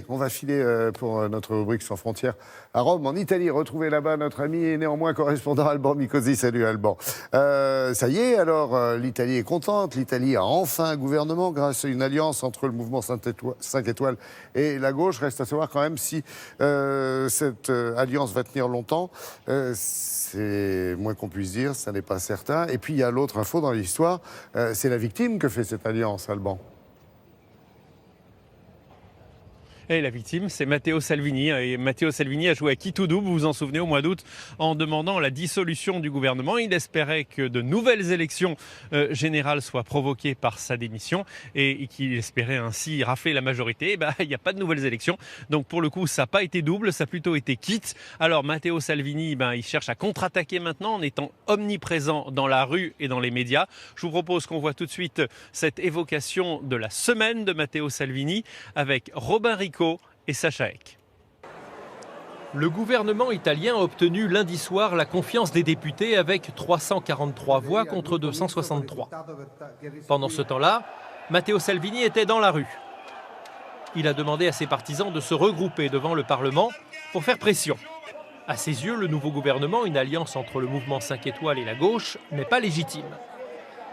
on va filer pour notre rubrique Sans frontières à Rome, en Italie. Retrouver là-bas notre ami et néanmoins correspondant Alban Micosi. Salut Alban. Ça y est, alors l'Italie est contente. L'Italie a enfin un gouvernement grâce à une alliance entre le mouvement 5 étoiles et la gauche. Reste à savoir quand même si cette alliance va tenir longtemps. C'est moins qu'on puisse dire, ça n'est pas certain. Et puis il y a l'autre info dans l'histoire, c'est la victime que fait cette alliance, Alban. Et la victime, c'est Matteo Salvini. Et Matteo Salvini a joué à qui tout double, vous vous en souvenez, au mois d'août, en demandant la dissolution du gouvernement. Il espérait que de nouvelles élections générales soient provoquées par sa démission et qu'il espérait ainsi rafler la majorité. Il n'y a pas de nouvelles élections. Donc pour le coup, ça n'a pas été double, ça a plutôt été quitte. Alors Matteo Salvini, il cherche à contre-attaquer maintenant en étant omniprésent dans la rue et dans les médias. Je vous propose qu'on voit tout de suite cette évocation de la semaine de Matteo Salvini avec Robin Rico et Sacha Eck. Le gouvernement italien a obtenu lundi soir la confiance des députés avec 343 voix contre 263. Pendant ce temps-là, Matteo Salvini était dans la rue. Il a demandé à ses partisans de se regrouper devant le Parlement pour faire pression. À ses yeux, le nouveau gouvernement, une alliance entre le mouvement 5 étoiles et la gauche, n'est pas légitime.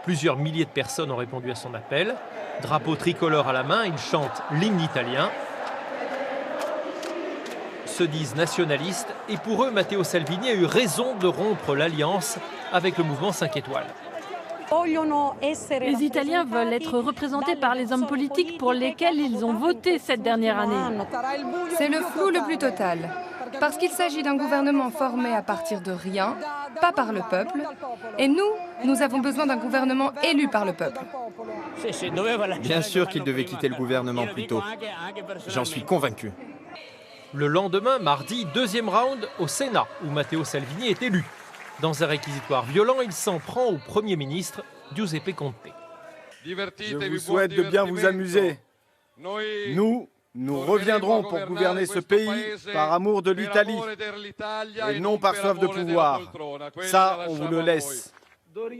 Plusieurs milliers de personnes ont répondu à son appel. Drapeau tricolore à la main, ils chantent l'hymne italien. Se disent nationalistes et pour eux, Matteo Salvini a eu raison de rompre l'alliance avec le mouvement 5 étoiles. Les Italiens veulent être représentés par les hommes politiques pour lesquels ils ont voté cette dernière année. C'est le flou le plus total, parce qu'il s'agit d'un gouvernement formé à partir de rien, pas par le peuple, et nous avons besoin d'un gouvernement élu par le peuple. Bien sûr qu'il devait quitter le gouvernement plus tôt. J'en suis convaincu. Le lendemain, mardi, deuxième round au Sénat, où Matteo Salvini est élu. Dans un réquisitoire violent, il s'en prend au Premier ministre Giuseppe Conte. Je vous souhaite de bien vous amuser. Nous reviendrons pour gouverner ce pays par amour de l'Italie et non par soif de pouvoir. Ça, on vous le laisse.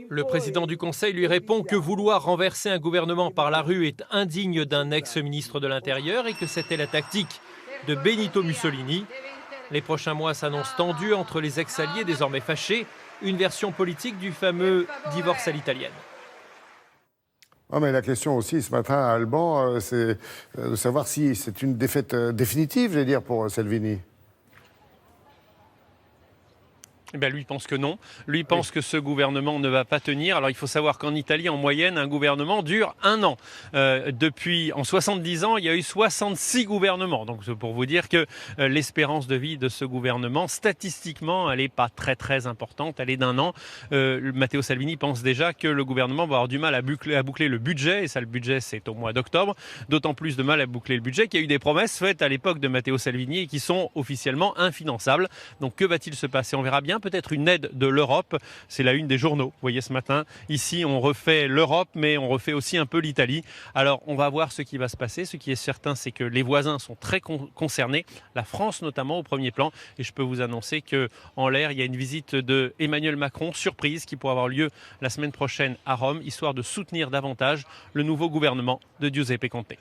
Le président du Conseil lui répond que vouloir renverser un gouvernement par la rue est indigne d'un ex-ministre de l'Intérieur et que c'était la tactique de Benito Mussolini. Les prochains mois s'annoncent tendus entre les ex-alliés désormais fâchés, une version politique du fameux divorce à l'italienne. Oh mais la question aussi ce matin à Alban, c'est de savoir si c'est une défaite définitive, je vais dire, pour Salvini. Lui pense que non. Lui pense que ce gouvernement ne va pas tenir. Alors il faut savoir qu'en Italie, en moyenne, un gouvernement dure 1 an. En 70 ans, il y a eu 66 gouvernements. Donc c'est pour vous dire que l'espérance de vie de ce gouvernement, statistiquement, elle n'est pas très très importante. Elle est d'1 an. Matteo Salvini pense déjà que le gouvernement va avoir du mal à boucler le budget. Et ça, le budget, c'est au mois d'octobre. D'autant plus de mal à boucler le budget qu'il y a eu des promesses faites à l'époque de Matteo Salvini et qui sont officiellement infinançables. Donc que va-t-il se passer? On verra bien. Peut-être une aide de l'Europe, c'est la une des journaux. Vous voyez ce matin, ici on refait l'Europe, mais on refait aussi un peu l'Italie. Alors on va voir ce qui va se passer. Ce qui est certain, c'est que les voisins sont très concernés, la France notamment au premier plan. Et je peux vous annoncer qu'en l'air, il y a une visite de Emmanuel Macron, surprise, qui pourra avoir lieu la semaine prochaine à Rome, histoire de soutenir davantage le nouveau gouvernement de Giuseppe Conte.